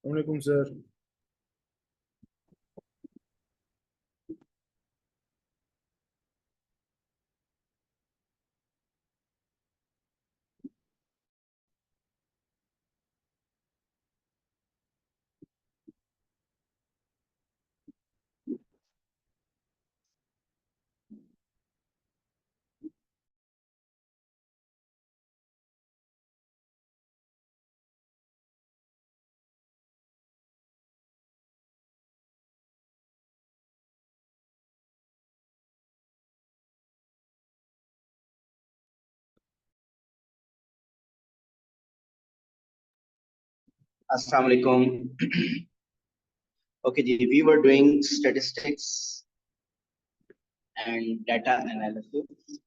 वालेकुम sir. Assalamu alaikum. Okay, ji, we were doing statistics and data analysis.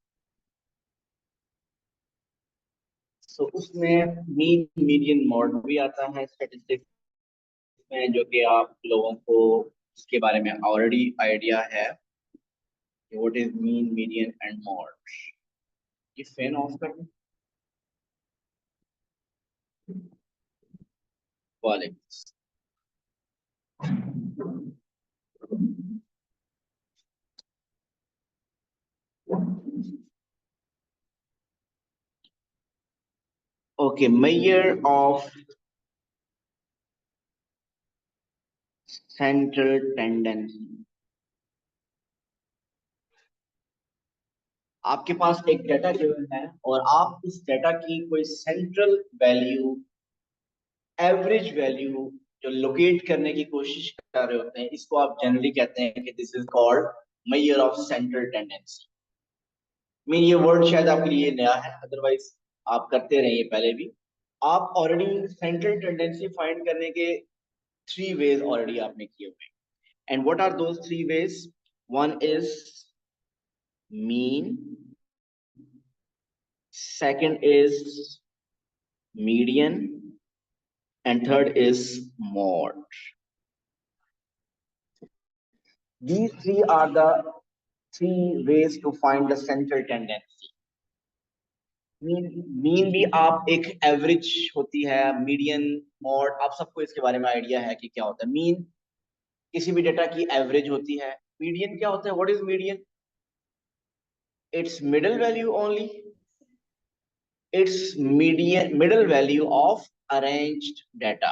So उसमें mean median mode भी आता है statistics में, जो कि आप लोगों को उसके बारे में ऑलरेडी आइडिया है कि what is mean median and mod. ये फैन ऑफ कर दें वाले। Okay, measure of central tendency। आपके पास एक डाटा गिवन है और आप उस डाटा की कोई सेंट्रल वैल्यू, एवरेज वैल्यू जो लोकेट करने की कोशिश कर रहे होते हैं, इसको आप जनरली कहते हैं कि this is called major of central tendency. Mean ये वर्ड शायद आपके लिए नया है, अदरवाइज आप करते रहिए पहले भी। आप ऑलरेडी सेंट्रल टेंडेंसी फाइंड करने के थ्री वेज ऑलरेडी आपने किए हुए हैं। And what are those three ways? One is mean, second is median, and third is mode. These three are the three ways to find the central tendency. Mean भी आप एक average होती है, median, mod, आप सबको इसके बारे में आइडिया है कि क्या होता है। मीन किसी भी डेटा की एवरेज होती है। मीडियन क्या होता है? What is median? It's middle value only. It's median middle value of arranged data.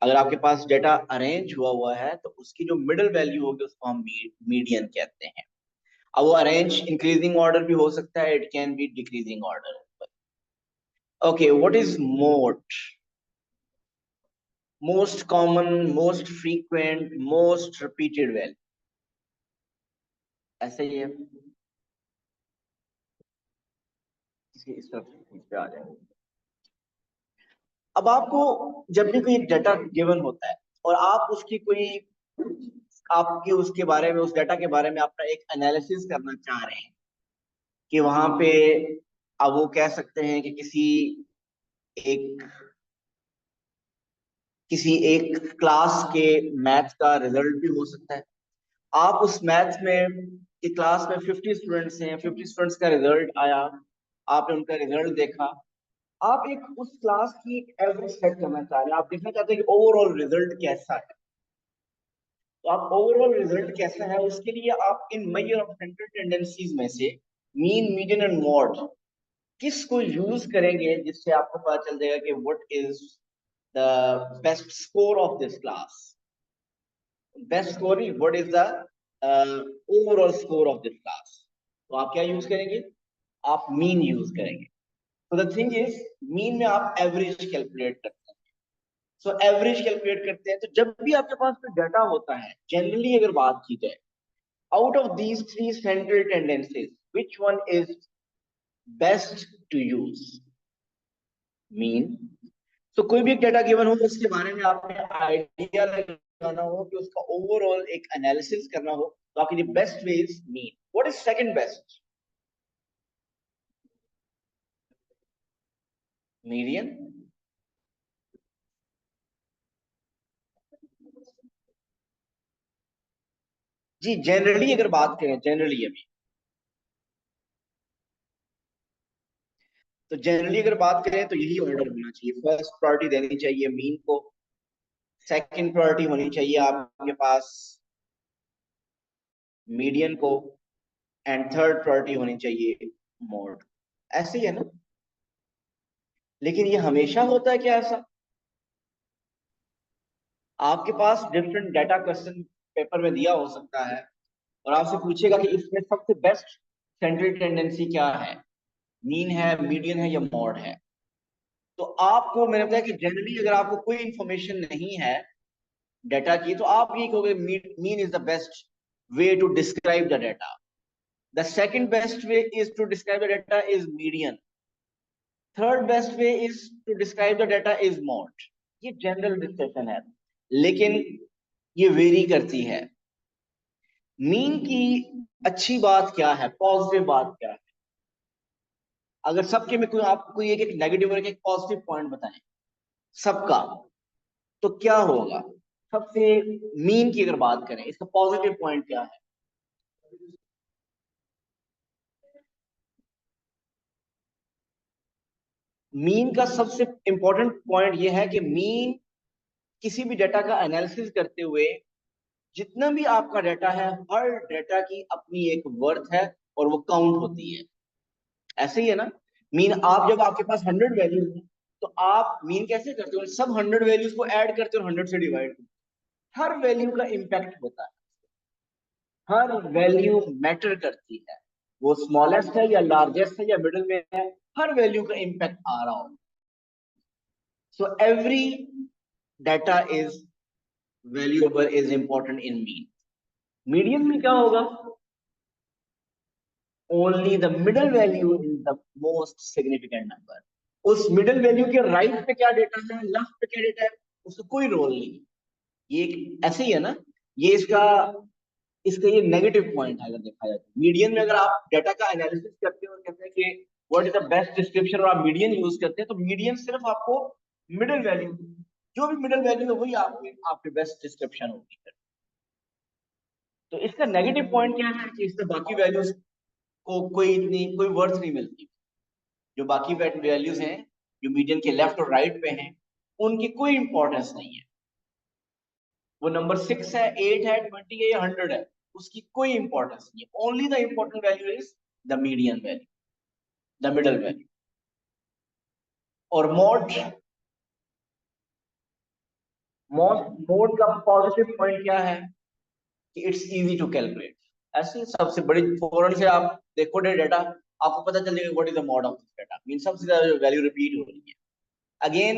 अगर आपके पास डाटा अरेंज हुआ है तो उसकी जो मिडिल वैल्यू होगी उसको हम मीडियन कहते हैं। अब वो अरेंज इंक्रीजिंग ऑर्डर भी हो सकता है, it can be decreasing order. Okay, what is mode? Most common, most frequent, most repeated value, ऐसे ही है। इस तरफ पे आ जाए। अब आपको जब भी कोई डाटा गिवन होता है और आप उसकी कोई, आपकी उसके बारे में, उस डाटा के बारे में अपना एक एनालिसिस करना चाह रहे हैं कि वहां पे, अब वो कह सकते हैं कि एक किसी एक क्लास के मैथ का रिजल्ट भी हो सकता है। आप उस मैथ में कि क्लास में 50 स्टूडेंट्स हैं, 50 स्टूडेंट्स का रिजल्ट आया, आपने उनका रिजल्ट देखा। आप एक उस क्लास की एवरेज सेट करना चाह रहे हैं, आप देखना चाहते हैं कि ओवरऑल रिजल्ट कैसा है। तो आप ओवरऑल रिजल्ट कैसा है उसके लिए आप इन मेजर ऑफ सेंट्रल टेंडेंसीज में से मीन, मीडियन एंड मॉड किसको यूज करेंगे, जिससे आपको पता चल जाएगा कि what is the best score of this class. Best score, what is the overall score of this class. तो आप क्या यूज करेंगे? आप मीन यूज करेंगे। तो द थिंग इज, मीन में आप एवरेज कैलकुलेट करते हैं। सो एवरेज कैलकुलेट करते हैं तो जब भी आपके पास कोई डाटा होता है, जनरली अगर बात की जाए, out of these three central tendencies which one is best to use? Mean. तो कोई भी एक डाटा गिवन हो तो उसके बारे में आपने आइडिया लगाना हो, कि उसका ओवरऑल एक एनालिसिस करना हो, तो आपके लिए best way is mean. What is second best? Median. जी, जनरली अगर बात करें, जनरली अभी, तो जनरली अगर बात करें तो यही ऑर्डर होना चाहिए। फर्स्ट प्रायोरिटी देनी चाहिए मीन को, सेकंड प्रायोरिटी होनी चाहिए आपके पास मीडियन को, एंड थर्ड प्रायोरिटी होनी चाहिए मोड। ऐसे ही है ना? लेकिन ये हमेशा होता है क्या ऐसा? आपके पास डिफरेंट डाटा क्वेश्चन पेपर में दिया हो सकता है, और आपसे पूछेगा कि इसमें सबसे बेस्ट सेंट्रल टेंडेंसी क्या है, मीन है, मीडियन है, या मॉड है। तो आपको मैंने बताया कि जनरली अगर आपको कोई इंफॉर्मेशन नहीं है डाटा की, तो आप ये कहोगे mean is the best way to describe the data. The second best way is to describe the data is median. Third best way is to describe the data is mode. ये general discussion है, लेकिन ये very करती है। Mean की अच्छी बात क्या है, पॉजिटिव बात क्या है? अगर सबके में कोई आपको कोई एक नेगेटिव और एक पॉजिटिव पॉइंट बताएं सबका, तो क्या होगा? सबसे मीन की अगर बात करें, इसका पॉजिटिव पॉइंट क्या है? मीन का सबसे इंपॉर्टेंट पॉइंट यह है कि मीन किसी भी डाटा का एनालिसिस करते हुए, जितना भी आपका डाटा है, हर डाटा की अपनी एक वर्थ है और वो काउंट होती है। ऐसे ही है ना? मीन आप जब आपके पास 100 वैल्यू है, तो आप मीन कैसे करते हो? सब 100 वैल्यूज को ऐड करते हो, 100 से डिवाइड करते हो। हर वैल्यू का इम्पैक्ट होता है, हर वैल्यू मैटर करती है। वो स्मॉलेस्ट है या लार्जेस्ट है या मिडिल में है, हर वैल्यू का इम्पैक्ट आ रहा हो। So every data is valuable, is important in mean. Median में क्या होगा? Only the middle value is the most significant number. उस मिडल वैल्यू के राइट पे क्या डेटा है, लेफ्ट पे क्या डेटा है, उसका कोई रोल नहीं। ये ऐसे ही है ना? ये इसका इसका ये नेगेटिव पॉइंट है अगर देखा जाए तो। मीडियन में अगर आप डाटा का एनालिसिस करते हो और कहते हैं कि what is the best description, और आप मीडियन यूज करते हैं, तो मीडियन सिर्फ आपको मिडिल वैल्यू, जो भी मिडिल वैल्यू है वही आपकी आपकी बेस्ट डिस्क्रिप्शन होगी। तो इसका नेगेटिव पॉइंट क्या है कि इससे बाकी वैल्यूज को कोई वर्थ नहीं मिलती। जो बाकी वैल्यूज हैं, जो मीडियन के लेफ्ट और राइट पे हैं, उनकी कोई इंपॉर्टेंस नहीं है। वो नंबर 6 है, 8 है, 20 है या 100 है, उसकी कोई इंपॉर्टेंस नहीं है। Only the important value is the median value, the middle value. और मोड का पॉजिटिव पॉइंट क्या है कि इट्स इजी टू कैलकुलेट। ऐसे सबसे बड़ी फौरन से आप देखो डेटा, आपको पता चल जाएगा what is the mod of this data, mean सबसे ज्यादा वैल्यू रिपीट हो रही है। अगेन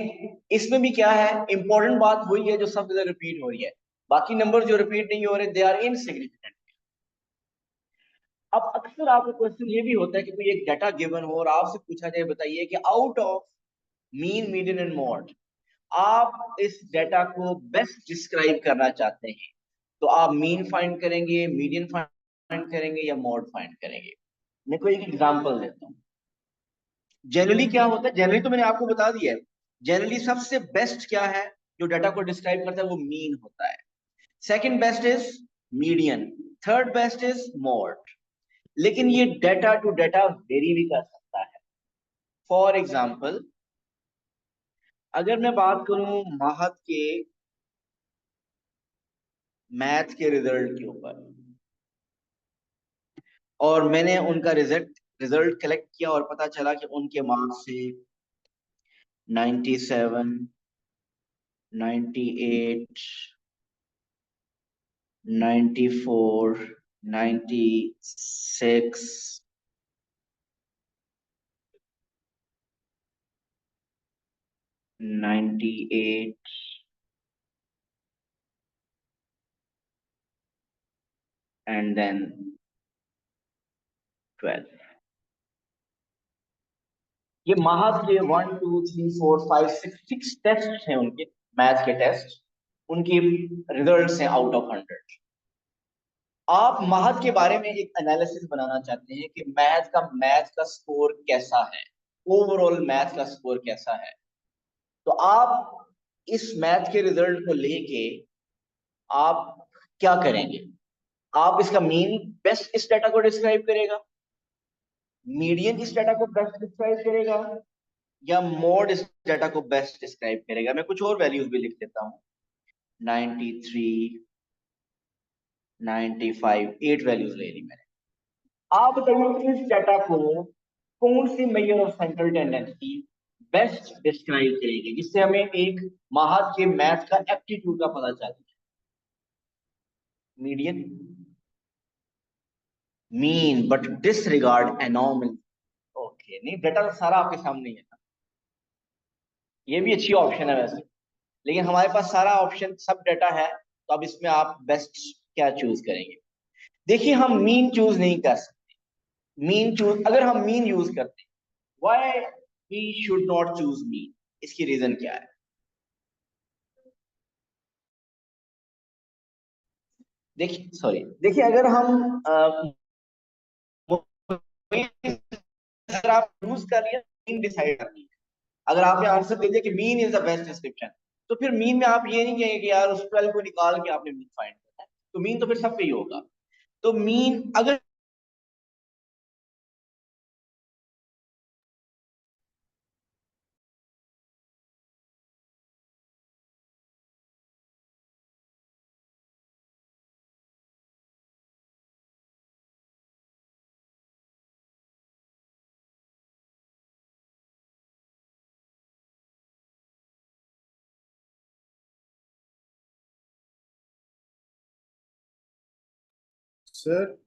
इसमें भी क्या है, इंपॉर्टेंट बात वही है जो सबसे ज्यादा रिपीट हो रही है। बाकी नंबर जो रिपीट नहीं हो रहे, दे आर इनसिग्निफिकेंट। अब अक्सर आपका क्वेश्चन ये भी होता है कि कोई एक डाटा गिवन हो और आपसे पूछा जाए, बताइए कि out of mean, median and mod, आप इस डाटा को बेस्ट डिस्क्राइब करना चाहते हैं, तो आप मीन फाइंड करेंगे, मीडियन फाइंड करेंगे, या मॉड फाइंड करेंगे? मैं कोई एक एग्जांपल देता हूँ। जनरली क्या होता है, जनरली तो मैंने आपको बता दिया है। जनरली सबसे बेस्ट क्या है जो डाटा को डिस्क्राइब करता है, वो मीन होता है। Second best is median, third best is mod. लेकिन ये डाटा टू डाटा वेरी भी कर सकता है। फॉर एग्जाम्पल, अगर मैं बात करूं महत के मैथ के रिजल्ट के ऊपर, और मैंने उनका रिजल्ट रिजल्ट कलेक्ट किया और पता चला कि उनके मार्क्स से 97, 98, 94, 96, 98 एंड देन 12। ये महज के 1 2 3 4 5 6 टेस्ट हैं उनके, मैथ के टेस्ट। उनके रिजल्ट्स हैं आउट ऑफ 100। आप महज के बारे में एक एनालिसिस बनाना चाहते हैं कि मैथ का स्कोर कैसा है, ओवरऑल मैथ का स्कोर कैसा है। तो आप इस मैथ के रिजल्ट को लेके आप क्या करेंगे? आप इसका मीन बेस्ट इस डाटा को डिस्क्राइब करेगा, मीडियन इस डाटा को बेस्ट डिस्क्राइब करेगा, या मोड इस डाटा को बेस्ट डिस्क्राइब करेगा? मैं कुछ और वैल्यूज भी लिख देता हूं। 93, 95, 8 वैल्यूज ले ली मैंने। आप बताइए इस डाटा को कौन सी measure of central tendency best describe करेगी, जिससे हमें एक माहर के मैथ का एप्टीट्यूड का पता चले। Median, mean, but disregard anomaly. Okay, नहीं डाटा तो सारा आपके सामने ही है ना। ये भी अच्छी ऑप्शन है वैसे, लेकिन हमारे पास सारा ऑप्शन सब डाटा है, तो अब इसमें आप बेस्ट क्या चूज करेंगे। देखिए हम मीन चूज नहीं कर सकते। मीन चूज, अगर हम मीन यूज करते, why we should not choose mean, इसकी रीजन क्या है। देखिए सॉरी, देखिए अगर हम अगर आप यूज कर लिया, मीन डिसाइड करनी है। अगर आपने आंसर दे दिया कि mean is the best description, तो फिर मीन में आप ये नहीं कहेंगे कि यार उस 12 को निकाल के आपने मीन फाइंड करना है, तो मीन तो फिर सब पे ही होगा। तो मीन अगर, sir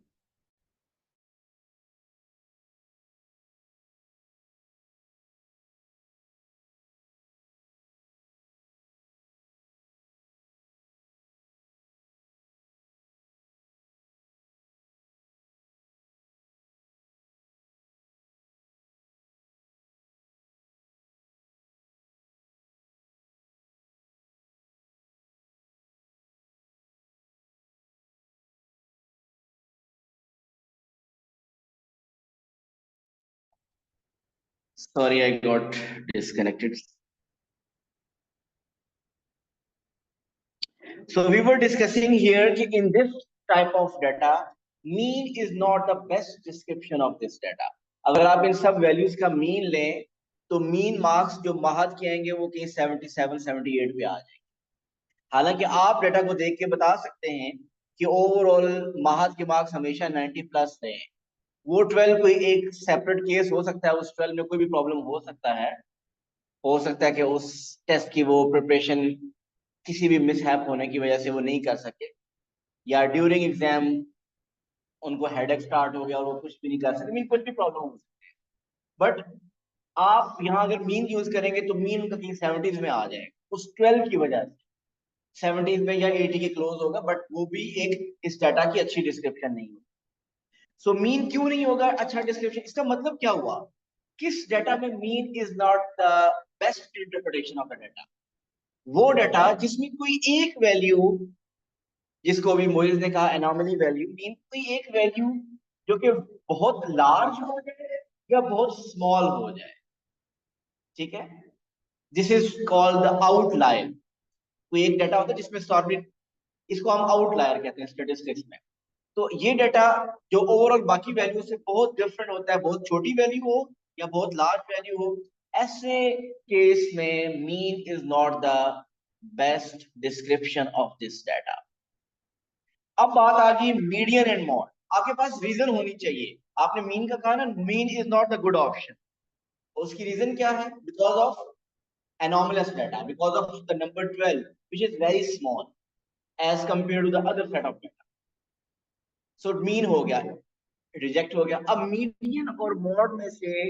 sorry I got disconnected. So we were discussing here कि in this type of data, mean is not the best description of this data. अगर आप इन सब वैल्यूज का मीन लें, तो मीन मार्क्स जो महत के आएंगे वो कहीं 77, 78 पे आ जाएंगे। हालांकि आप डाटा को देख के बता सकते हैं कि ओवरऑल महत के मार्क्स हमेशा 90 प्लस रहे हैं। वो 12 कोई एक सेपरेट केस हो सकता है, उस 12 में कोई भी प्रॉब्लम हो सकता है। हो सकता है कि उस टेस्ट की वो प्रिपरेशन किसी भी मिसहैप होने की वजह से वो नहीं कर सके, या ड्यूरिंग एग्जाम उनको हेडेक स्टार्ट हो गया और वो कुछ भी नहीं कर सकते, मीन कुछ भी प्रॉब्लम हो सकती है। बट आप यहाँ अगर मीन यूज करेंगे तो मीन उनका कहीं 70s में आ जाएगा उस 12 की वजह से। 70s में या 80 के क्लोज होगा, बट वो भी एक इस डाटा की अच्छी डिस्क्रिप्शन नहीं होगी। सो मीन क्यों नहीं होगा अच्छा डिस्क्रिप्शन, इसका मतलब क्या हुआ, किस डाटा में mean is not the best interpretation of the data. वो डाटा जिसमें कोई एक वैल्यू, जिसको अभी मोइज ने कहा एनॉमली वैल्यू, मीन कोई एक वैल्यू जो कि बहुत लार्ज हो जाए या बहुत स्मॉल हो जाए। ठीक है, this is called the outlier. कोई एक डाटा होता है जिसमें सॉर्बिट, इसको हम आउटलायर कहते हैं स्टेटिस्टिक्स में। तो ये डाटा जो ओवरऑल बाकी वैल्यू से बहुत डिफरेंट होता है, बहुत छोटी वैल्यू हो या बहुत लार्ज वैल्यू हो, ऐसे केस में mean is not the best description of this data. अब बात आ गई मीडियन एंड मॉड। आपके पास रीजन होनी चाहिए। आपने मीन का कहा ना, mean is not the good option. उसकी रीजन क्या है, because of anomalous data, because of the number 12 which is very small as compared to the other set of data. So mean हो गया, रिजेक्ट हो गया। अब मीडियन और mod में से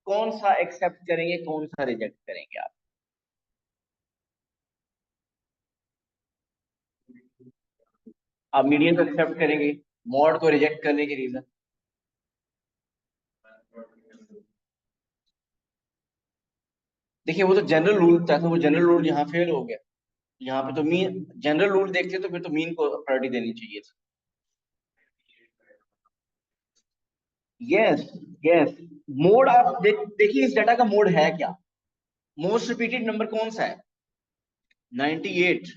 कौन सा एक्सेप्ट करेंगे, कौन सा रिजेक्ट करेंगे आप। आप मीडियन को एक्सेप्ट करेंगे, मॉड को रिजेक्ट करने की रीजन। देखिए वो तो जनरल रूल था, तो वो जनरल रूल यहाँ फेल हो गया। यहाँ पे तो मीन, जनरल रूल देखते तो फिर तो मीन को प्रायोरिटी देनी चाहिए थी। Yes, yes. मोड आप देखिए इस डाटा का मोड है क्या। मोस्ट रिपीटेड नंबर कौन सा है, 98,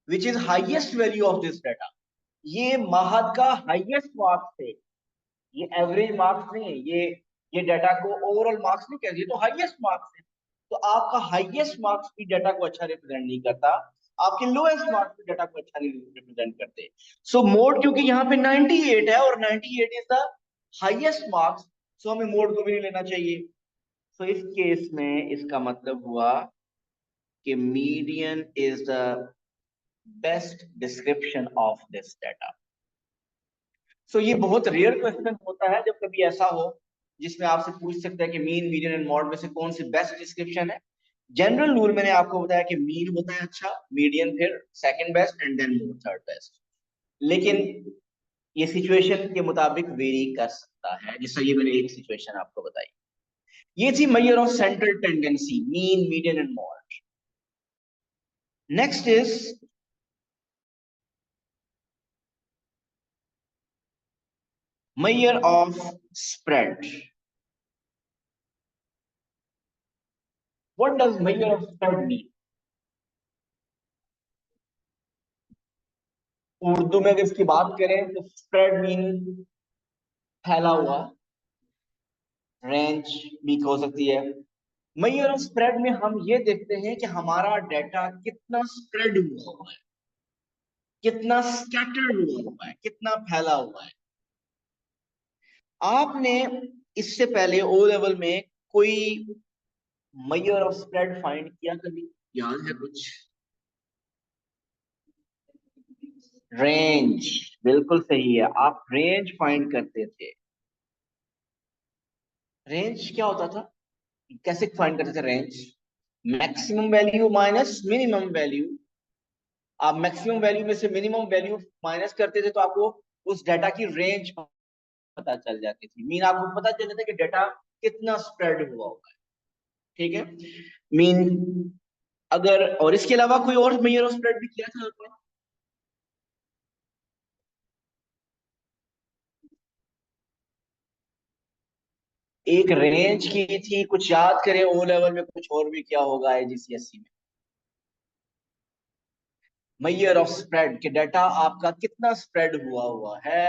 which is highest value of this data. ये महद का हाईएस्ट मार्क्स थे, ये एवरेज मार्क्स नहीं है। ये डाटा को ओवरऑल मार्क्स नहीं कहते, ये तो हाईएस्ट मार्क्स है। तो आपका हाईएस्ट मार्क्स भी डाटा को अच्छा रिप्रेजेंट नहीं करता। आपके लोएस्ट मार्क्स के डाटा को अच्छा नहीं रिप्रेजेंट करते। सो मोड क्योंकि यहाँ पे 98 है और 98 इज द हाईएस्ट मार्क्स, सो हमें मोड को भी नहीं लेना चाहिए। सो इस केस में इसका मतलब हुआ कि median is the best description of this data. So ये बहुत रेयर क्वेश्चन होता है जब कभी ऐसा हो जिसमें आपसे पूछ सकता है कि मीन, मीडियन एंड मॉड में से कौन सी बेस्ट डिस्क्रिप्शन है। जनरल रूल मैंने आपको बताया कि मीन होता है अच्छा, मीडियन फिर second best and then mode third best. लेकिन ये सिचुएशन के मुताबिक वेरी कर सकता है, जैसा ये मैंने एक सिचुएशन आपको बताई। ये थी major of central tendency, mean, median and mod. Next is measure of spread. What does measure of spread mean? Urdu में अगर इसकी बात करें तो स्प्रेड मीन फैला हुआ, रेंज भी हो सकती है। मेजर ऑफ स्प्रेड में हम ये देखते हैं कि हमारा डाटा कितना स्प्रेड हुआ है, कितना स्कैटर्ड हुआ है, कितना फैला हुआ है। आपने इससे पहले ओ लेवल में कोई मेजर ऑफ स्प्रेड फाइंड किया कभी, याद है कुछ? रेंज, बिल्कुल सही है, आप रेंज फाइंड करते थे। रेंज क्या होता था, कैसे फाइंड करते थे range? Maximum value minus minimum value. आप मैक्सिमम वैल्यू में से मिनिमम वैल्यू माइनस करते थे तो आपको उस डाटा की रेंज पता चल जाती थी। मीन आपको पता चल जाता कि डाटा कितना स्प्रेड हुआ होगा। ठीक है, मीन अगर, और इसके अलावा कोई और मेजर ऑफ स्प्रेड भी किया था आपने? एक रेंज की थी, कुछ याद करें, ओ लेवल में कुछ और भी क्या होगा आईजीसीएसई में? मेजर ऑफ स्प्रेड के डाटा आपका कितना स्प्रेड हुआ हुआ है।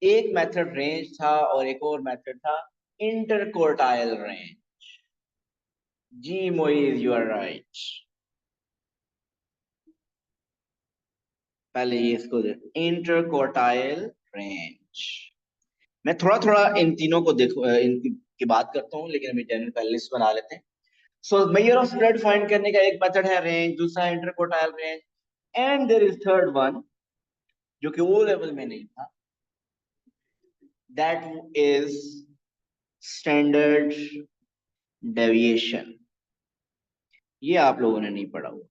एक मेथड रेंज था और एक और मेथड था इंटरकोर्टाइल रेंज। जी मोइज, यू आर राइट। पहले ये इसको इंटरकोर्टाइल रेंज। मैं थोड़ा थोड़ा इन तीनों को देखो, इनकी की बात करता हूँ, लेकिन अभी जनरल पहले लिस्ट बना लेते हैं। So measure of spread find करने का एक मेथड है रेंज, दूसरा interquartile range, and there is third one जो कि वो लेवल में नहीं था, दैट इज स्टैंडर्ड डेविएशन। ये आप लोगों ने नहीं पढ़ा हुआ।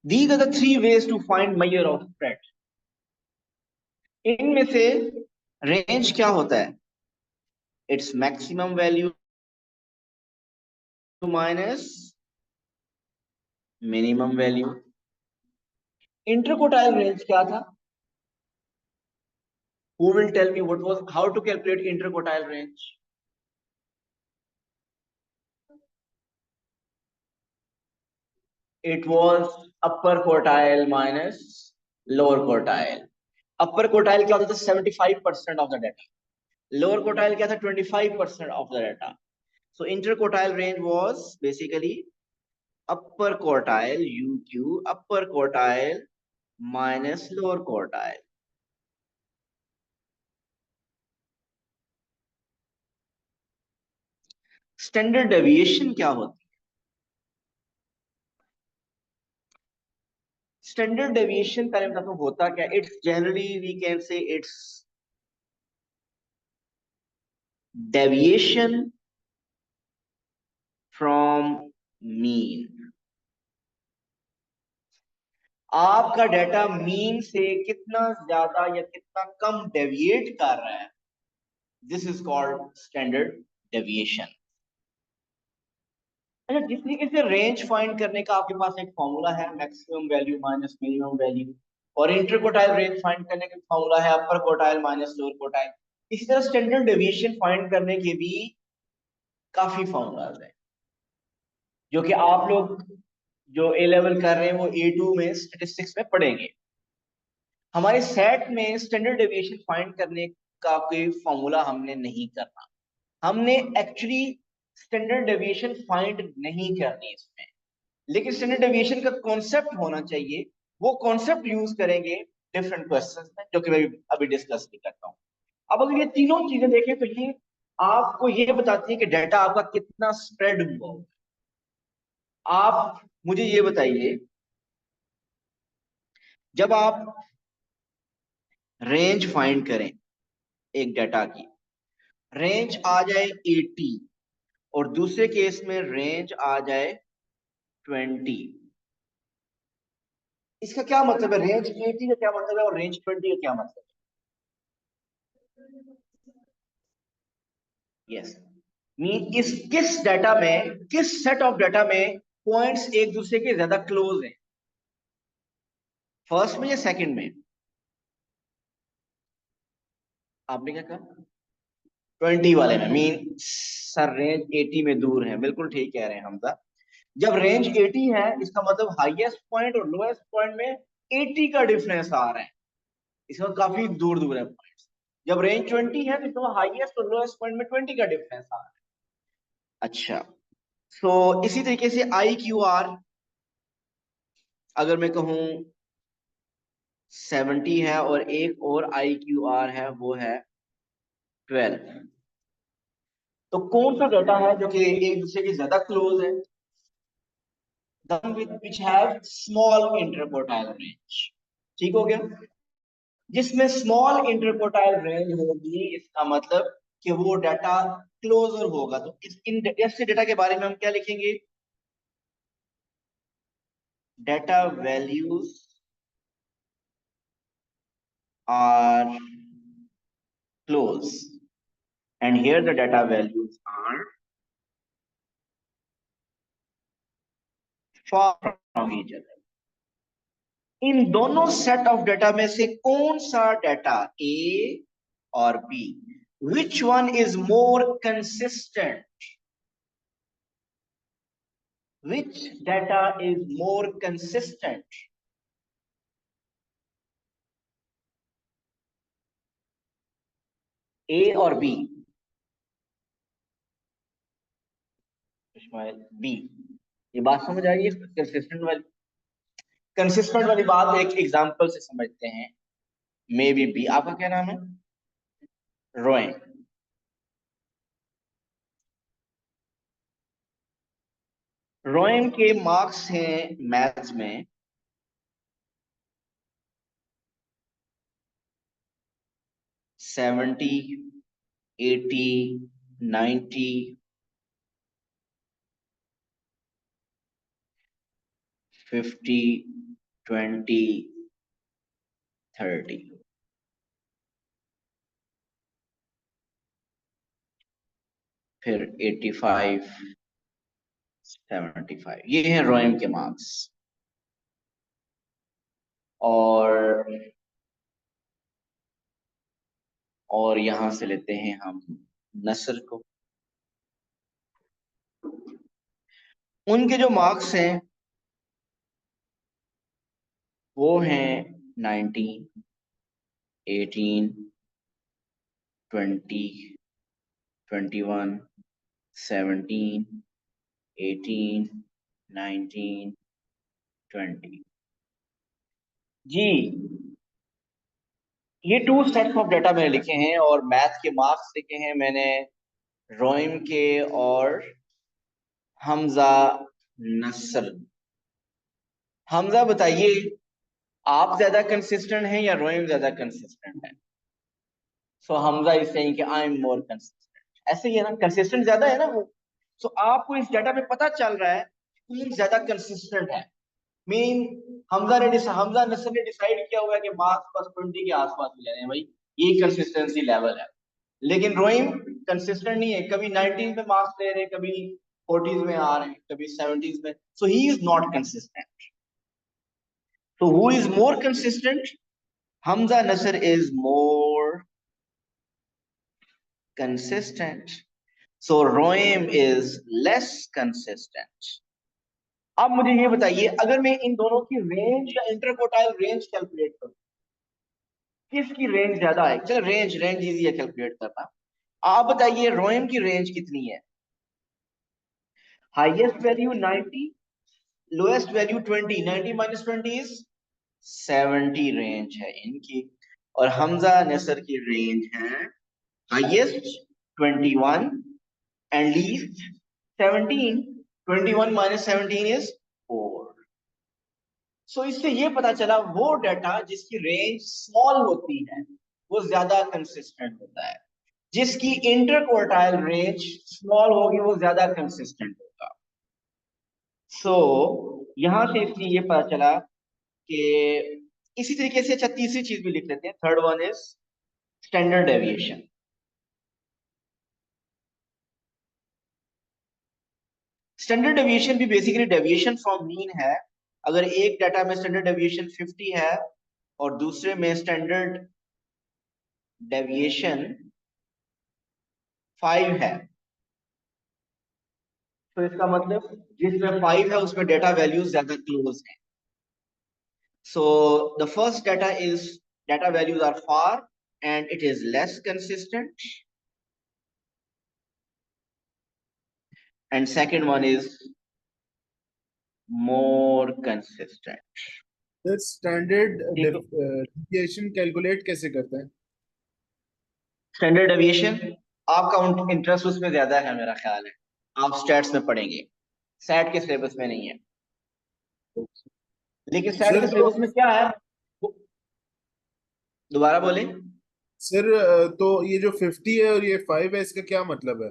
These are the three ways to find measure of spread. इनमें से रेंज क्या होता है? It's maximum value minus minimum value. Interquartile range क्या था? Who will tell me what was, how to calculate interquartile range? It was upper quartile minus lower quartile. Upper quartile क्या होता था? 75% of the data. Lower quartile क्या था? 25% of the data. So interquartile range was basically upper quartile UQ, upper quartile minus lower quartile. Standard deviation क्या होती है? Standard deviation पहले बता दूं होता क्या? It's generally we can say it's deviation from mean. आपका डाटा मीन से कितना ज्यादा या कितना कम डेविएट कर रहा है, this is called standard deviation. अच्छा, जिस तरीके से रेंज फाइंड करने का आपके पास एक फॉर्मूला है, maximum value minus minimum value, और इंटरकोटाइल रेंज फाइंड करने का फॉर्मूला है अपर कोटाइल माइनस लोअर कोटाइल, इसी तरह स्टैंडर्ड डेविएशन फाइंड करने के भी काफी फॉर्मूलाज हैं जो कि आप लोग जो ए लेवल कर रहे हैं वो A2 में स्टेटिस्टिक्स में पढ़ेंगे। हमारे सेट में स्टैंडर्ड डेविएशन फाइंड करने का कोई फॉर्मूला हमने नहीं करना। हमने एक्चुअली स्टैंडर्ड डेविएशन फाइंड नहीं करनी इसमें, लेकिन स्टैंडर्ड डेविएशन का कॉन्सेप्ट होना चाहिए। वो कॉन्सेप्ट यूज करेंगे डिफरेंट क्वेश्चंस में, जो कि मैं अभी डिस्कस भी करता हूँ। अब अगर ये तीनों चीजें देखें तो ये आपको ये बताती है कि डाटा आपका कितना स्प्रेड हुआ हो। आप मुझे ये बताइए, जब आप रेंज फाइंड करें एक डाटा की, रेंज आ जाए 80 और दूसरे केस में रेंज आ जाए 20, इसका क्या मतलब है? रेंज 80 का क्या मतलब है और रेंज 20 का क्या मतलब है? यस, मीन इस किस डाटा में, किस सेट ऑफ डाटा में पॉइंट्स एक दूसरे के ज्यादा क्लोज हैं, फर्स्ट में या सेकंड में? आपने क्या कहा? 20 वाले में। मीन सर रेंज 80 में दूर है, बिल्कुल ठीक कह रहे हैं हमजा। जब रेंज 80 है इसका मतलब हाईएस्ट पॉइंट और लोएस्ट पॉइंट में 80 का डिफरेंस आ रहा है, इसका मतलब काफी दूर दूर है पॉइंट्स। जब रेंज 20 है तो इसका हाईएस्ट और लोएस्ट पॉइंट में 20 का डिफरेंस आ रहा है। अच्छा, सो इसी तरीके से आई क्यू आर, अगर मैं कहूं 70 है और एक और आई क्यू आर है वो है 12, तो कौन सा डाटा है जो कि एक दूसरे के ज्यादा क्लोज है? The one which have small interquartile range। ठीक हो गया? जिसमें स्मॉल इंटरक्वार्टाइल रेंज होगी इसका मतलब कि वो डाटा क्लोजर होगा। तो इस इन ऐसे डाटा के बारे में हम क्या लिखेंगे? Data values are close, and here the data values are far from each other। इन दोनों सेट ऑफ डाटा में से कौन सा डाटा, ए और B, which one is more consistent? Which data is more consistent? A और B? B. ये बात समझ आ रही है? कंसिस्टेंट वाली बात एक एग्जांपल से समझते हैं। Maybe B. आपका क्या नाम है? रोएन। रोएन के मार्क्स हैं मैथ्स में 70, 80, 90, 50, 20, 30, फिर 85, 75। ये हैं रोएम के मार्क्स। और यहां से लेते हैं हम नसर को। उनके जो मार्क्स हैं वो हैं 19, 18, 20, 21, 17, 18, 19, 20। जी, ये टू सेट्स ऑफ डाटा मैंने लिखे हैं और मैथ के मार्क्स लिखे हैं मैंने रोइम के और हमजा नसर। हमजा बताइए, आप ज्यादा कंसिस्टेंट हैं या रोइम ज्यादा कंसिस्टेंट है? सो हमजा इज सेइंग कि आई एम मोर कंसिस्टेंट। ऐसे ही है ना, कंसिस्टेंट ज्यादा है ना वो। सो आपको इस डाटा में पता चल रहा है कौन ज्यादा कंसिस्टेंट है। मीन हमजा नसर ने डिसाइड किया हुआ है कि मार्क्स बस 20 के आसपास मिल रहे हैं भाई, ये कंसिस्टेंसी लेवल है। लेकिन रोइम कंसिस्टेंट नहीं है, कभी 19 पे मार्क्स ले रहे हैं, कभी 40s में आ रहे हैं, कभी 70s में। So he is not consistent. So who is more consistent? Hamza Nasr is more consistent. So Roem is less consistent. अब मुझे ये बताइए, अगर मैं इन दोनों की रेंज या इंटरकोटाइल रेंज कैलकुलेट करूं, किसकी रेंज ज्यादा है? चलो रेंज रेंज इजी है कैलकुलेट करना। आप बताइए रोएम की रेंज कितनी है? Highest value 90, lowest value 20, 90 minus 20 is 70 range है इनकी। और हमजा नसर की रेंज है highest 21 and least 17। 21 minus 17 is 4। सो इससे ये पता चला वो डाटा जिसकी रेंज स्मॉल होती है वो ज्यादा कंसिस्टेंट होता है, जिसकी इंटर क्वार्टाइल रेंज स्मॉल होगी वो ज्यादा कंसिस्टेंट होगा। सो यहां से इसलिए ये पता चला कि इसी तरीके से, अच्छा तीसरी चीज भी लिख लेते हैं, third one is standard deviation. Standard deviation भी बेसिकली डेविएशन फ्रॉम मीन है। अगर एक डाटा में स्टैंडर्ड डेविएशन 50 है और दूसरे में स्टैंडर्ड डेविएशन 5 है, तो इसका मतलब जिसमें 5 है उसमें डेटा वैल्यूज ज्यादा क्लोज है। So the first data values are far and it is less consistent, and second one is more consistent. Sir standard ठीक है। डेविएशन कैलकुलेट कैसे करते हैं? स्टैंडर्ड डेविएशन आपका इंटरेस्ट उसमें ज्यादा है मेरा ख्याल है, आप स्टैट्स में पढ़ेंगे, सैट के सिलेबस में नहीं है। लेकिन सैट सर के तो सिलेबस में क्या है दोबारा बोले। सर तो ये जो 50 है और ये 5 है, इसका क्या मतलब है?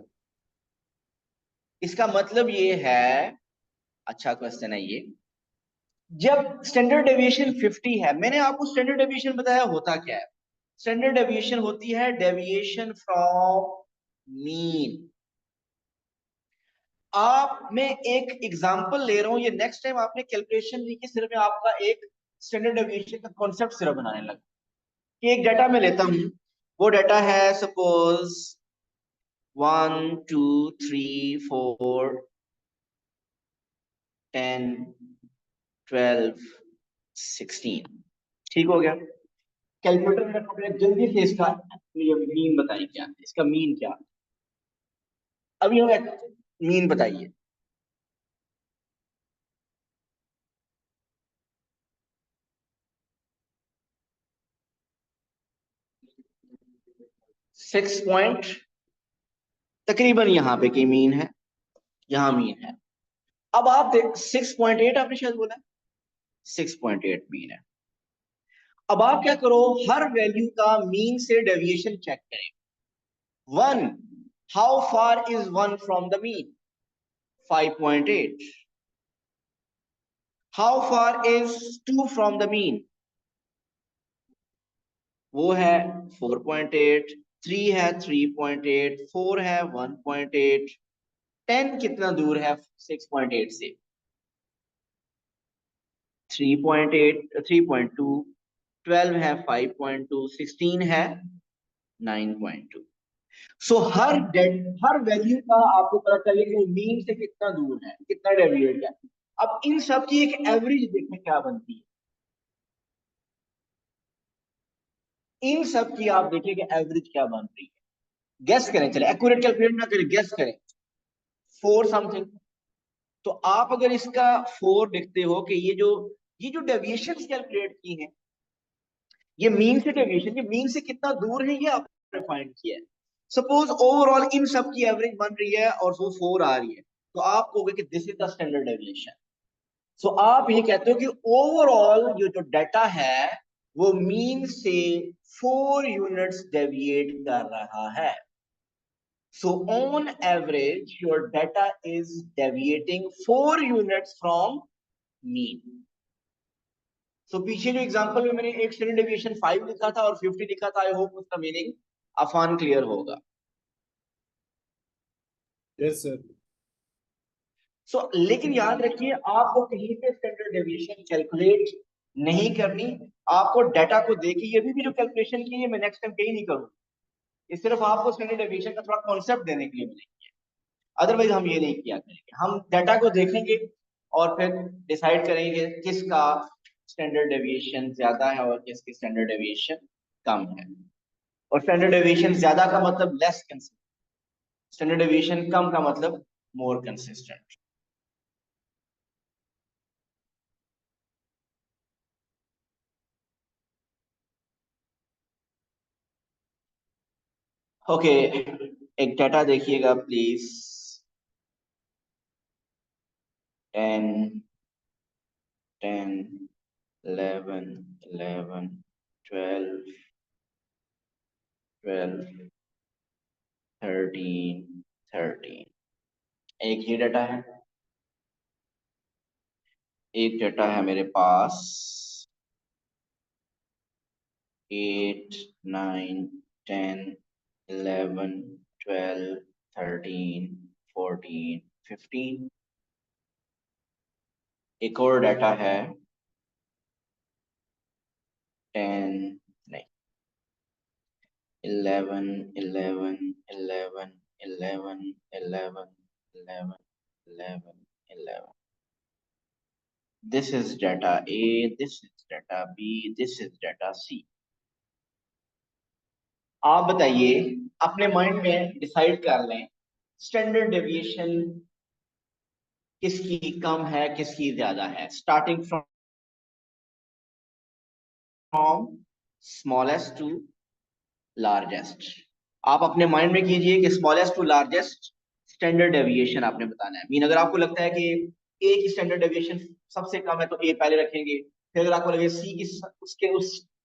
इसका मतलब ये है, अच्छा क्वेश्चन है ये। जब स्टैंडर्ड डेविएशन 50 है, मैंने आपको स्टैंडर्ड डेविएशन बताया होता क्या है। स्टैंडर्ड डेविएशन होती है डेविएशन फ्रॉम मीन। आप मैं एक एग्जांपल ले रहा हूं, ये नेक्स्ट टाइम आपने कैलकुलेशन ली कि सिर्फ मैं आपका एक स्टैंडर्ड डेविएशन का कॉन्सेप्ट सिर्फ बनाने लगा कि एक डाटा मैं लेता हूं, वो डाटा है सपोज 1 2 3 4 10 12 16। ठीक हो गया। कैलकुलेटर में रखोगे, जल्दी से इसका ये मीन बताइए क्या है, इसका मीन क्या है? अभी हमें मीन बताइए। 6 पॉइंट, तकरीबन यहाँ पे की मीन है, यहाँ मीन है। अब आप देख 6.8 आपने शायद बोला, 6.8 मीन है। अब आप क्या करो, हर वैल्यू का मीन से डेविएशन चेक करें। 1, how far is 1 from the mean? 5.8। How far is 2 from the mean? वो है 4.8। 3 है 3.8। 4 है 1.8। 10 कितना दूर है 6.8 से? 3.8, 3.2। 12 है 5.2। 16 है 9.2। सो हर वैल्यू का आपको पता चले कि वो मीन से कितना दूर है, कितना डेविएट है। अब इन सब की एक एवरेज देखें क्या बनती है। इन सब की आप देखिए कि एवरेज क्या बन रही है। गेस करें, चले एक्यूरेट कैलकुलेट ना करें, गेस करें। 4 समथिंग। तो आप अगर इसका 4 देखते हो कि ये जो डेविएशन कैलकुलेट की है, ये मीन से डेविएशन, ये मीन से कितना दूर है ये आपने फाइंड किया है। सपोज ओवरऑल इन सब की एवरेज बन रही है और वो 4 आ रही है, तो आप कहोगे कि this is the standard deviation. So आप ये कहते हो कि ओवरऑल ये जो डाटा है वो मीन से 4 यूनिट्स डेविएट कर रहा है। So on average, your data is deviating 4 units from mean. So पीछे जो एग्जांपल में मैंने एक स्टैंडर्ड डेविएशन 5 लिखा था और 50 लिखा था, आई होप उसका मीनिंग आसान क्लियर होगा। Yes sir. लेकिन याद रखिए आपको कहीं पे स्टैंडर्ड डेविएशन कैलकुलेट नहीं करनी, आपको डाटा को देखिए। ये भी जो कैलकुलेशन की है मैं नेक्स्ट टाइम कहीं नहीं करूंगा, ये सिर्फ आपको स्टैंडर्ड डेविएशन का थोड़ा कॉन्सेप्ट देने के लिए बनाई है। अदरवाइज हम ये नहीं किया करेंगे, हम डाटा को देखेंगे और फिर डिसाइड करेंगे किसका स्टैंडर्ड डेविएशन ज्यादा है और किसकी स्टैंडर्ड डेविएशन कम है। और स्टैंडर्ड डेविएशन ज्यादा का मतलब लेस कंसिस्टेंट, स्टैंडर्ड डेविएशन कम का मतलब मोर कंसिस्टेंट। ओके, एक डाटा देखिएगा प्लीज। 10, 10, 11, 11, 12, 12, 13, 13। एक ही डाटा है। एक डाटा है मेरे पास 8, 9, 10, 11, 12, 13, 14, 15। एक और डाटा है 10, नहीं, 11, 11, 11, 11, 11, 11, 11, 11। This is data A, this is data B, this is data C। आप बताइए, अपने माइंड में डिसाइड कर लें स्टैंडर्ड डेविएशन किसकी कम है किसकी ज्यादा है, starting from smallest to largest. आप अपने माइंड में कीजिए कि smallest to largest standard deviation आपने बताना है। मीन अगर आपको लगता है कि ए की स्टैंडर्ड डेविएशन सबसे कम है तो ए पहले रखेंगे। फिर अगर आपको लगे सी की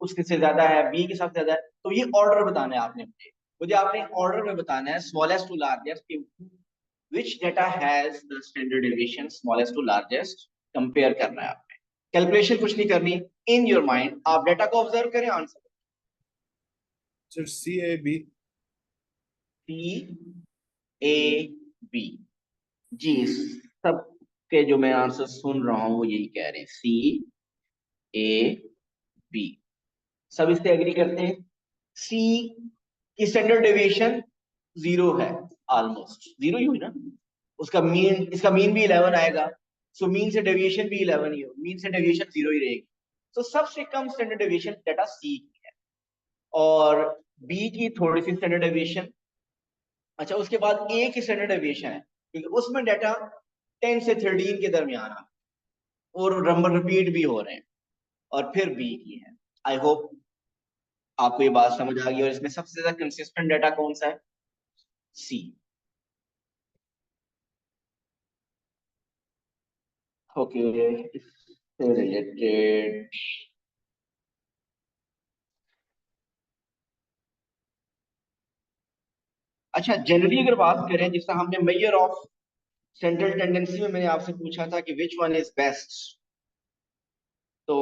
उसके से ज्यादा है, बी के साथ ज्यादा है, तो ये ऑर्डर बताना है आपने मुझे। मुझे आपने ऑर्डर में बताना है smallest to largest, which data has the standard deviation smallest to largest, compare करना है आपने। कैलकुलेशन कुछ नहीं करनी, इन योर माइंड आप डेटा को ऑब्जर्व करें, answer sir CAB। C A B. जी, सब के जो मैं आंसर सुन रहा हूं वो यही कह रहे हैं, सी ए बी। सब इससे एग्री करते हैं। सी की स्टैंडर्ड डेविएशन 0 है, ऑलमोस्ट 0 ही हुई ना। उसका मीन, इसका मीन भी 11 आएगा। सो मीन से डेविएशन भी 11 ही हो, मीन से डेविएशन 0 ही रहेगी। तो सबसे कम स्टैंडर्ड डेविएशन डाटा सी की है। और बी की थोड़ी सी स्टैंडर्ड डेविएशन। अच्छा, उसके बाद ए की स्टैंडर्ड डेविएशन है क्योंकि उसमें डाटा 10 से 13 के दरमियान आ, और नंबर रिपीट भी हो रहे हैं। और फिर बी की है। आई होप आपको ये बात समझ आ गई। और इसमें सबसे ज्यादा कंसिस्टेंट डाटा कौन सा है? सी। ओके, इससे रिलेटेड अच्छा, जनरली अगर बात करें, जिससे हमने मेजर ऑफ सेंट्रल टेंडेंसी में मैंने आपसे पूछा था कि विच वन इज बेस्ट, तो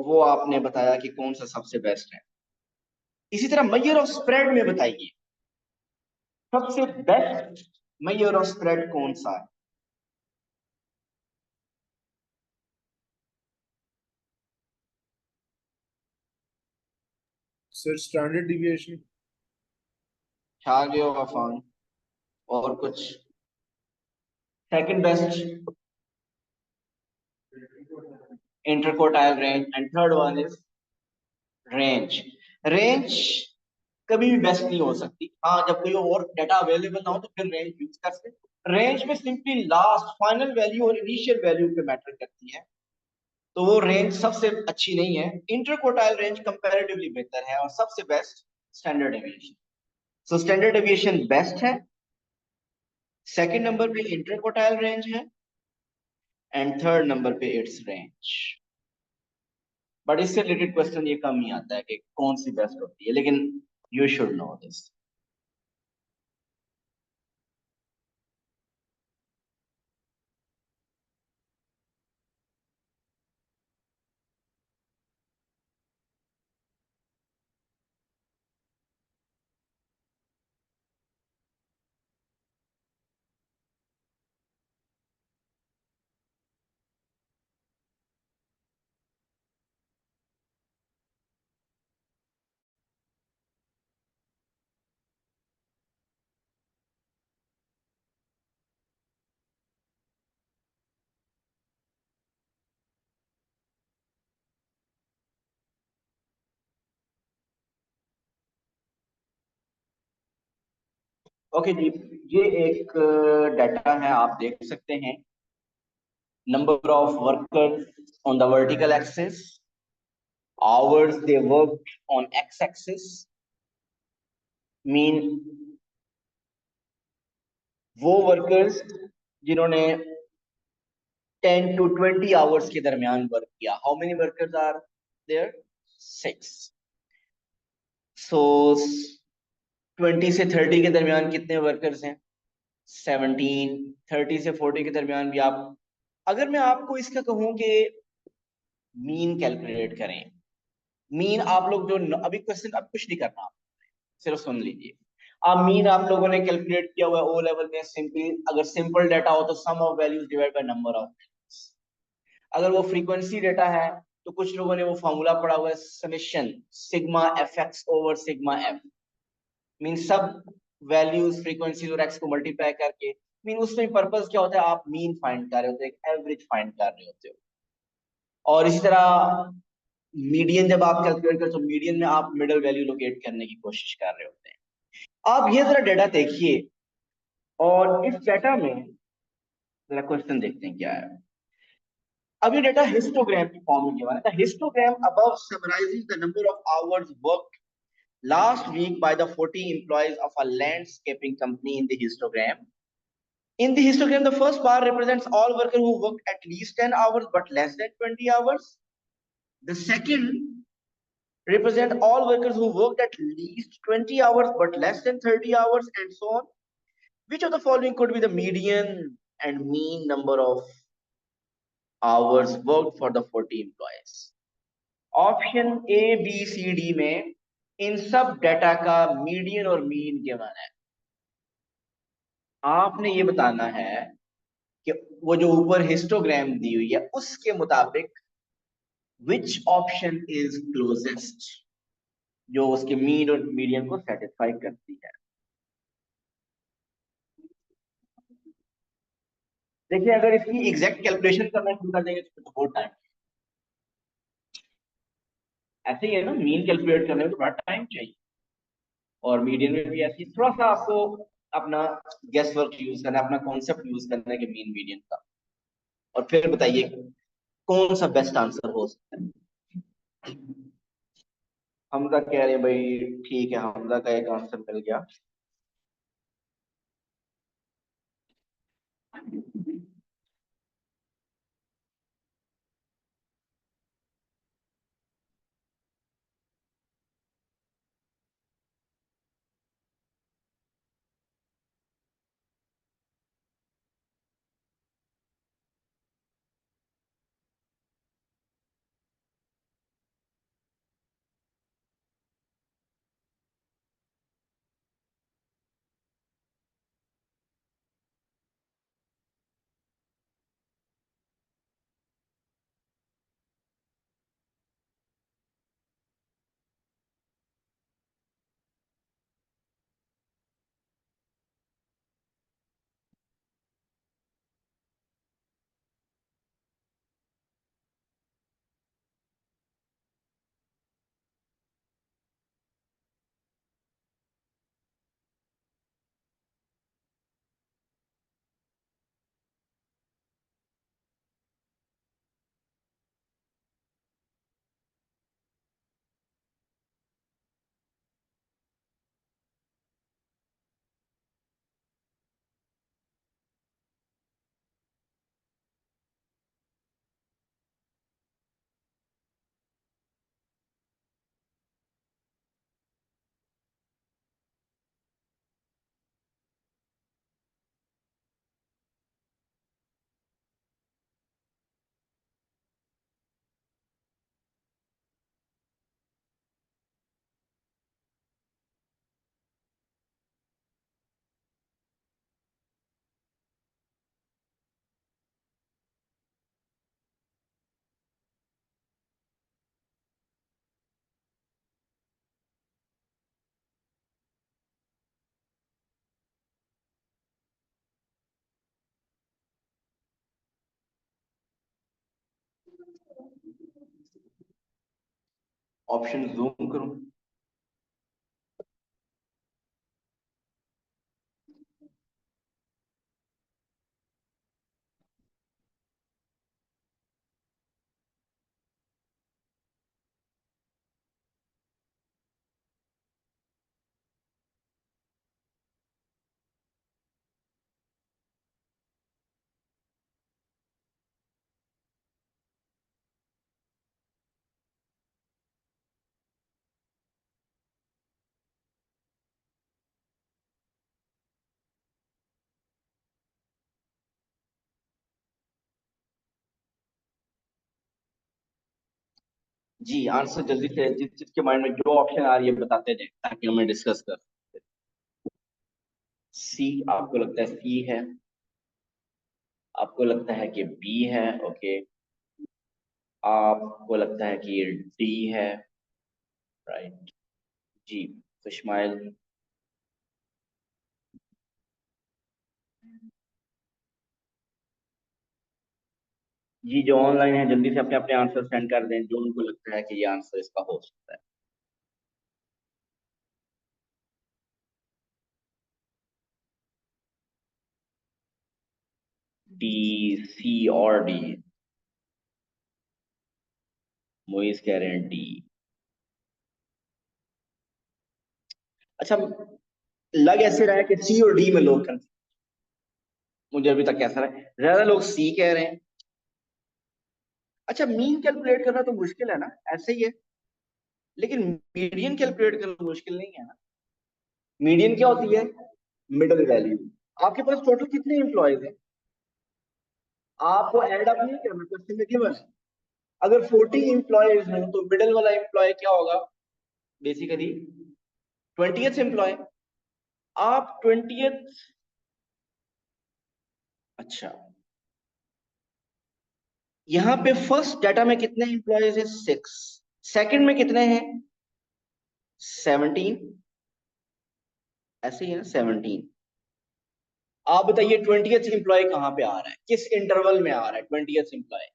वो आपने बताया कि कौन सा सबसे बेस्ट है। इसी तरह मेजर ऑफ स्प्रेड में बताइए सबसे बेस्ट मेजर ऑफ स्प्रेड कौन सा है? Sir standard deviation. छा गए हो अफान? और कुछ? Second best interquartile range, and third one is range. Range कभी भी बेस्ट नहीं हो सकती। हाँ, जब कोई और डाटा अवेलेबल ना हो तो फिर रेंज यूज कर सकते। रेंज में सिंपली लास्ट फाइनल वैल्यू और इनिशियल वैल्यू पे मैटर करती है, तो वो रेंज सबसे अच्छी नहीं है। इंटरकोटाइल रेंज कंपैरेटिवली बेहतर है, और सबसे best standard deviation. So standard deviation best है, सेकंड नंबर पे इंटरकोटाइल रेंज है, एंड थर्ड नंबर पे इट्स रेंज। बट इससे रिलेटेड क्वेश्चन ये कम ही आता है कि कौन सी बेस्ट होती है, लेकिन you should know this. Okay जी, ये एक डाटा है, आप देख सकते हैं। Number of workers on the vertical axis, hours they worked on x axis, mean वो वर्कर्स जिन्होंने 10 to 20 आवर्स के दरमियान वर्क किया। How many workers are there? 6। So 20 से 30 के दरमियान कितने वर्कर्स हैं? 17। 30 से 40 के दरमियान भी आप, अगर मैं आपको इसका कहूं कि मीन कैलकुलेट करें, मीन आप लोग जो अभी क्वेश्चन, अब कुछ नहीं करना, सिर्फ सुन लीजिए। अब मीन आप लोगों ने कैलकुलेट किया हुआ है ओ लेवल में, सिंपली अगर सिंपल डाटा हो तो sum of values divide by number of values. अगर वो फ्रीक्वेंसी डाटा है तो कुछ लोगों ने वो फॉर्मूला पढ़ा हुआ है, summation sigma F x over sigma F, mean सब वैल्यूज फ्रीक्वेंसीज और एक्स को मल्टीप्लाई करके, मीन उसमें पर्पस क्या होता है, आप मीन फाइंड कर रहे होते हो, एक एवरेज फाइंड कर रहे होते हो। और इसी तरह मीडियन जब आप कैलकुलेट करते हो, मीडियन में आप मिडल वैल्यू लोकेट करने की कोशिश कर रहे होते हैं। आप ये जरा डाटा देखिए, और इस डाटा में जरा क्वेश्चन देखते हैं क्या है। अब ये डाटा हिस्टोग्राम की फॉर्म में दिया हुआ है। Histogram above summarising the number of hours work last week by the 40 employees of a landscaping company in the histogram. In the histogram, the first bar represents all workers who worked at least 10 hours but less than 20 hours. The second represent all workers who worked at least 20 hours but less than 30 hours, and so on. Which of the following could be the median and mean number of hours worked for the 40 employees? Option A B C D में इन सब data का median और mean क्या माना है? आपने ये बताना है कि वो जो ऊपर हिस्टोग्राम दी हुई है उसके मुताबिक विच ऑप्शन इज क्लोजेस्ट, जो उसके मीन और मीडियन को सेटिस्फाई करती है। देखिए, अगर इसकी एग्जैक्ट कैलकुलेशन करना शुरू कर देंगे तो बहुत टाइम, ऐसे ही है ना, मीन कैलकुलेट करने में तो बड़ा टाइम चाहिए, और मीडियन में भी ऐसे ही थोड़ा सा आपको अपना गेस वर्क यूज करना है, अपना कॉन्सेप्ट यूज करना है कि मीन मीडियन का, और फिर बताइए कौन सा बेस्ट आंसर हो सकता है। हमजा कह रहे हैं भाई, ठीक है, हमजा का एक आंसर मिल गया। ऑप्शन जूम करूं? जी आंसर जल्दी से, जिस जिसके माइंड में जो ऑप्शन आ रही है बताते जाए ताकि हमें डिस्कस कर। सी, आपको लगता है सी है, आपको लगता है कि बी है, ओके, आपको लगता है कि ये डी है, राइट। जी, तो इस्माइल। जी जो ऑनलाइन है जल्दी से अपने अपने आंसर सेंड कर दें, जो उनको लगता है कि ये आंसर इसका हो सकता है। डी, सी और डी। मोइस कह रहे हैं डी। अच्छा, लग ऐसे रहा है कि सी और डी में लोग कंफ्यूज, मुझे अभी तक कैसा रहा है, ज्यादा लोग सी कह रहे हैं। अच्छा, मीन कैलकुलेट करना तो मुश्किल है ना, ऐसे ही है, लेकिन मीडियन कैलकुलेट करना मुश्किल नहीं है ना। मीडियन क्या होती है? Middle value. आपके पास टोटल कितने एम्प्लॉयज हैं? आपको एड अप नहीं करना, क्वेश्चन में गिवन है। अगर 40 एम्प्लॉयज हैं तो मिडिल वाला एम्प्लॉय क्या होगा? Basically 20th employee. आप 20th। अच्छा, यहाँ पे फर्स्ट डाटा में कितने एम्प्लॉयज है? 6। सेकंड में कितने हैं? 17। ऐसे ही है ना, 17। आप बताइए 20th एम्प्लॉय कहाँ पे आ रहा है, किस इंटरवल में आ रहा है 20th एम्प्लॉय?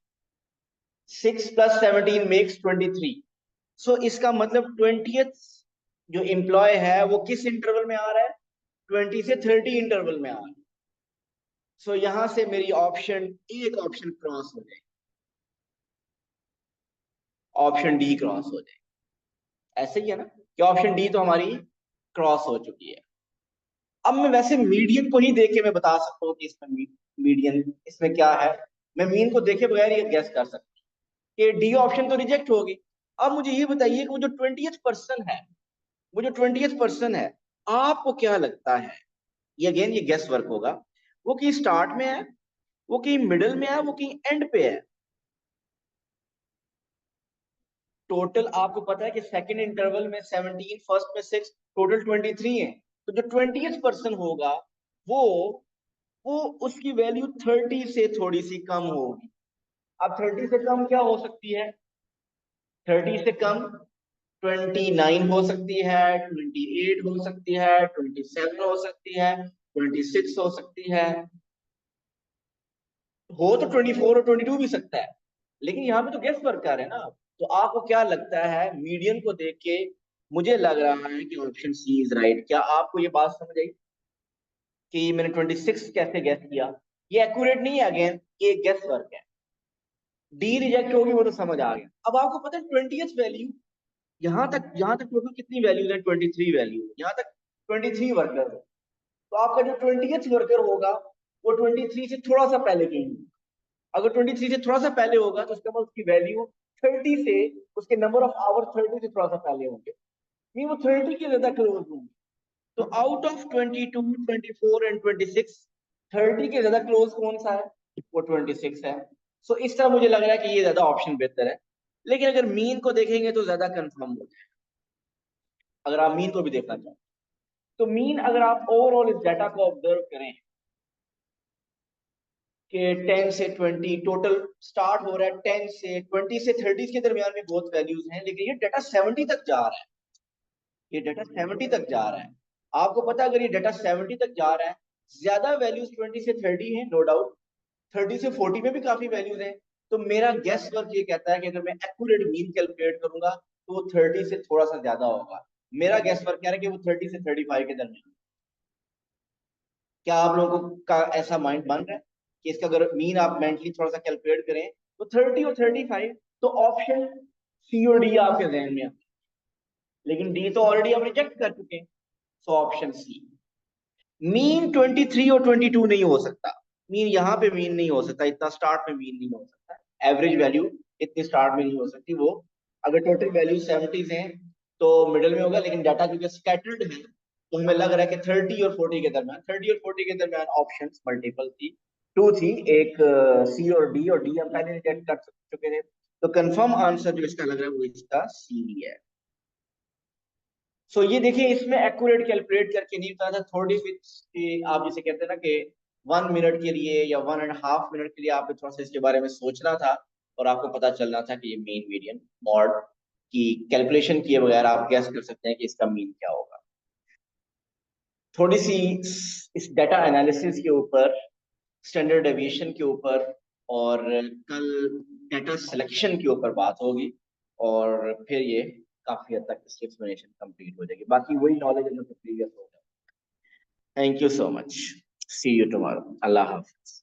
6 + 17 = 23। सो इसका मतलब 20th जो एम्प्लॉय है वो किस इंटरवल में आ रहा है? 20 से 30 इंटरवल में आ रहा है। सो यहां से मेरी ऑप्शन, एक ऑप्शन क्रॉस हो जाए, ऑप्शन डी क्रॉस हो जाए। ऐसे ही है ना कि ऑप्शन डी तो हमारी क्रॉस हो चुकी है। अब मैं वैसे मीडियन को ही देख के मैं बता सकता हूँ कि इसमें मीडियन इसमें क्या है। मैं मीन को देखे बगैर ये गैस कर सकता हूँ कि डी ऑप्शन तो रिजेक्ट होगी। अब मुझे ये बताइए कि वो जो 20th पर्सन है, वो जो 20th पर्सन है, आपको क्या लगता है? ये अगेन ये गेस वर्क होगा। वो कहीं स्टार्ट में है, वो कहीं मिडिल में है, वो कहीं एंड पे है। टोटल आपको पता है कि सेकंड इंटरवल में 17, फर्स्ट में 6, टोटल 23 है। तो जो 20th पर्सन होगा वो वो उसकी वैल्यू 30 से थोड़ी सी कम होगी। अब 30 से कम क्या हो सकती है? 30 से कम 29 हो सकती है, 28 हो सकती है, 27 हो सकती है, 26 हो सकती है। हो तो 24 और 22 भी सकता है, लेकिन यहाँ पे तो गेस वर्क कर रहे हैं ना। तो आपको क्या लगता है मीडियन को देख के? मुझे लग रहा है कि ऑप्शन सी इज राइट। क्या आपको ये बात समझ आई कि मैंने 26 कैसे गेस किया? ये एक्यूरेट नहीं है, अगेन ये गेस वर्क है। डी रिजेक्ट होगी वो तो समझ आ गया। अब आपको पता है 20th वैल्यू, यहाँ तक टोटल कितनी वैल्यूज है? 23 वैल्यू, यहाँ तक 23 वर्कर है। तो आपका जो 20th वर्कर होगा वो 23 से थोड़ा सा पहले कहीं, अगर 23 से थोड़ा सा पहले होगा तो उसके बाद उसकी वैल्यू 30 से, उसके नंबर ऑफ आवर 30 से थोड़ा सा पहले होंगे, नहीं वो 30 के ज्यादा क्लोज होंगे। तो आउट ऑफ 22, 24 एंड 26, 30 के ज्यादा क्लोज कौन सा है? वो 26 है। सो इस तरह मुझे लग रहा है कि ये ज्यादा ऑप्शन बेहतर है। लेकिन अगर मीन को देखेंगे तो ज्यादा कंफर्म हो जाए, अगर आप मीन को भी देखना चाहें तो मीन, अगर आप ओवरऑल इस डाटा को ऑब्जर्व करें कि 10 से 20 टोटल स्टार्ट हो रहा है, 10 से 20 से 30 के दरमियान में बहुत वैल्यूज हैं, लेकिन ये डाटा 70 तक जा रहा है। ये डाटा 70 तक जा रहा है। आपको पता है अगर ये डाटा 70 तक जा रहा है, ज्यादा वैल्यूज 20 से 30 है, नो डाउट। 30 से 40 में भी काफी वैल्यूज हैं। तो मेरा गेस वर्क ये कहता है कि अगर मैं एक्यूरेट मीन कैलकुलेट करूंगा तो वो 30 से थोड़ा सा ज्यादा होगा। मेरा गेस वर्क कह रहा है कि वो 30 से 35 के दरमियान। क्या आप लोगों का ऐसा माइंड बन रहा है कि इसका अगर मीन आप मेंटली थोड़ा सा कैलकुलेट करें तो 30 और 35? तो ऑप्शन सी और डी आपके जहन में है, लेकिन डी तो ऑलरेडी आप रिजेक्ट कर चुके हैं। So option C. मीन 23 और 22 नहीं हो सकता। मीन यहाँ पे मीन नहीं हो सकता, इतना स्टार्ट में मीन नहीं हो सकता, एवरेज वैल्यू इतनी स्टार्ट में नहीं हो सकती। वो अगर टोटल वैल्यू 70 हैं तो मिडिल में होगा, लेकिन डाटा क्योंकि स्कैटर्ड है तो हमें लग रहा है कि 30 और 40 के दरमियान, 30 और 40 के दरमियान ऑप्शंस मल्टीपल थी, टू थी, एक सी और डी, और डी हम पहले रिजेक्ट कर चुके थे। तो कंफर्म आंसर जो इसका लग रहा है वो इसका सी है। सो ये देखिए, इसमें एक्यूरेट कैलकुलेट करके नहीं बताया था। 36 की आप जिसे कहते हैं ना कि 1 मिनट के लिए या 1.5 मिनट के लिए आपको थोड़ा सा इसके बारे में सोचना था और आपको पता चलना था कि ये मीन मीडियन मॉड की कैलकुलेशन किए बगैर आप गैस कर सकते हैं कि इसका मीन क्या होगा। थोड़ी सी इस डाटा एनालिसिस के ऊपर, स्टैंडर्ड डेविएशन के ऊपर और कल डाटा सिलेक्शन के ऊपर बात होगी और फिर ये काफी हद तक इसकी एक्सप्लेनेशन कंप्लीट हो जाएगी। बाकी वही नॉलेज है जो प्रीवियस होगा। Thank you so much, see you tomorrow, अल्लाह हाफिज।